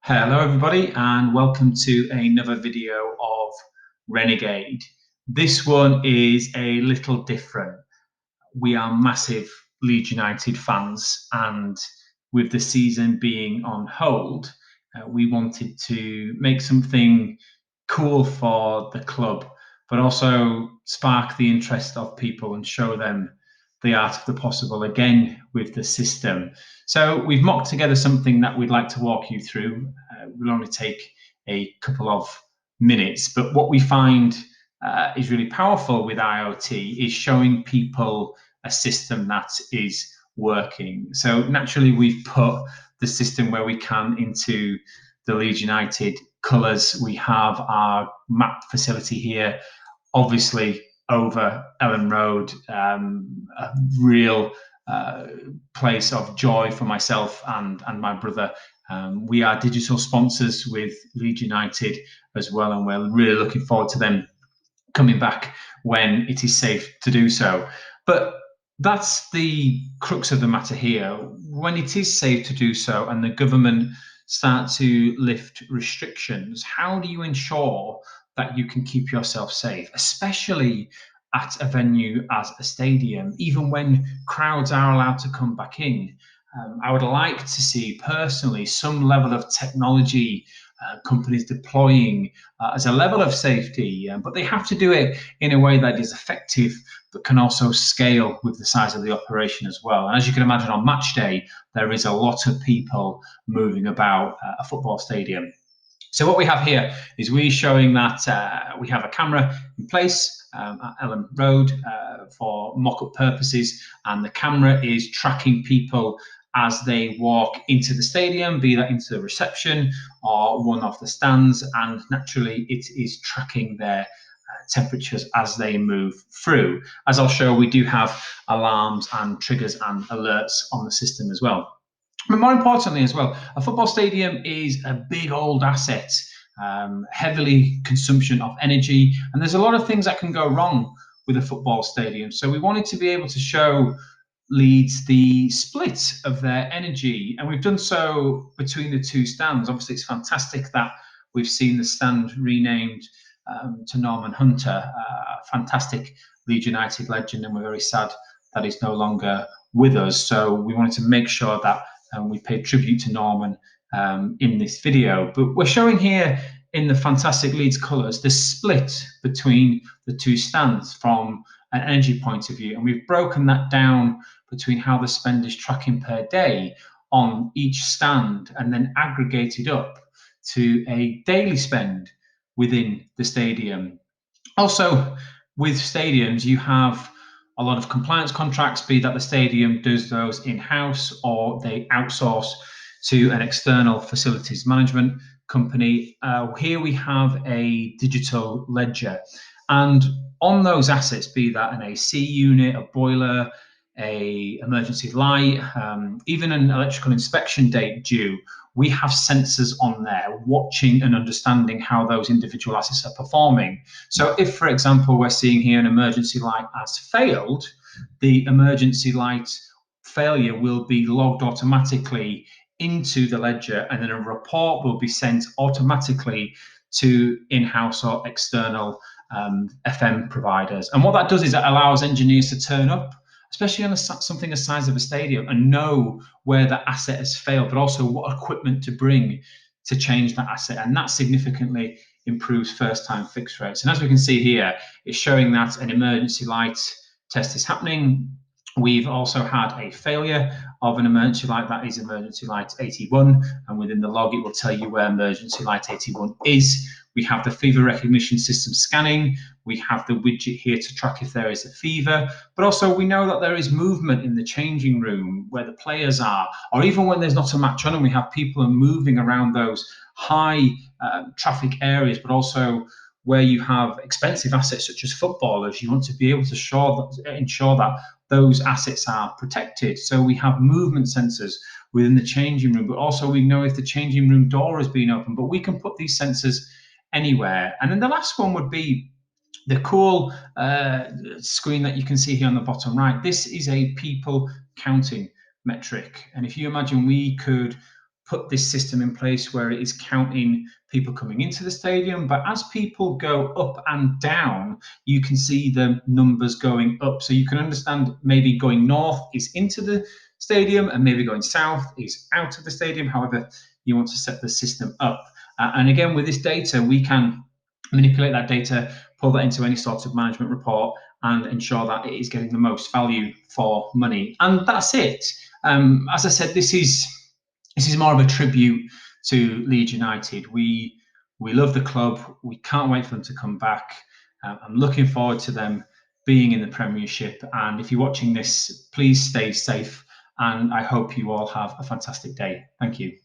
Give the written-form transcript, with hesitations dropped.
Hello everybody and welcome to another video of Renegade. This one is a little different. We are massive Leeds United fans, and with the season being on hold, we wanted to make something cool for the club, but also spark the interest of people and show them the art of the possible again with the system. So we've mocked together something that we'd like to walk you through. Will only take a couple of minutes, but what we find is really powerful with IoT is showing people a system that is working. So naturally, we've put the system where we can into the Leeds United colours. We have our map facility here, obviously over Ellen Road, a real place of joy for myself and my brother. We are digital sponsors with Leeds United as well, and we're really looking forward to them coming back when it is safe to do so. But that's the crux of the matter here. When it is safe to do so and the government start to lift restrictions, how do you ensure that you can keep yourself safe, especially at a venue as a stadium, even when crowds are allowed to come back in? I would like to see personally some level of technology, companies deploying as a level of safety, but they have to do it in a way that is effective but can also scale with the size of the operation as well. And as you can imagine, on match day, there is a lot of people moving about a football stadium. So what we have here is we showing that we have a camera in place at Ellen Road for mock-up purposes, and the camera is tracking people as they walk into the stadium, be that into the reception or one of the stands, and naturally it is tracking their temperatures as they move through. As I'll show, we do have alarms and triggers and alerts on the system as well. But more importantly as well, a football stadium is a big old asset, heavily consumption of energy, and there's a lot of things that can go wrong with a football stadium. So we wanted to be able to show Leeds the split of their energy, and we've done so between the two stands. Obviously, it's fantastic that we've seen the stand renamed to Norman Hunter, a fantastic Leeds United legend, and we're very sad that he's no longer with us. So we wanted to make sure that we paid tribute to Norman in this video. But we're showing here in the fantastic Leeds colours the split between the two stands from an energy point of view, and we've broken that down between how the spend is tracking per day on each stand and then aggregated up to a daily spend within the stadium. Also, with stadiums, you have a lot of compliance contracts, be that the stadium does those in-house or they outsource to an external facilities management company. Here we have a digital ledger, and on those assets, be that an AC unit, a boiler, a emergency light, even an electrical inspection date due, we have sensors on there watching and understanding how those individual assets are performing. So if, for example, we're seeing here an emergency light has failed, the emergency light failure will be logged automatically into the ledger, and then a report will be sent automatically to in-house or external FM providers. And what that does is it allows engineers to turn up, especially on something the size of a stadium, and know where the asset has failed, but also what equipment to bring to change that asset. And that significantly improves first-time fix rates. And as we can see here, it's showing that an emergency light test is happening. We've also had a failure of an emergency light, that is emergency light 81, and within the log it will tell you where emergency light 81 is. We have the fever recognition system scanning. We have the widget here to track if there is a fever, but also we know that there is movement in the changing room where the players are, or even when there's not a match on and we have people moving around those high traffic areas, but also where you have expensive assets such as footballers, you want to be able to ensure that those assets are protected. So we have movement sensors within the changing room, but also we know if the changing room door has been open, but we can put these sensors anywhere. And then the last one would be the cool screen that you can see here on the bottom right. This is a people counting metric. And if you imagine we could put this system in place where it is counting people coming into the stadium, but as people go up and down, you can see the numbers going up. So you can understand maybe going north is into the stadium and maybe going south is out of the stadium, however you want to set the system up. And again, with this data, we can manipulate that data, pull that into any sort of management report, and ensure that it is getting the most value for money. And that's it. As I said, this is more of a tribute to Leeds United. We love the club. We can't wait for them to come back. I'm looking forward to them being in the Premiership. And if you're watching this, please stay safe. And I hope you all have a fantastic day. Thank you.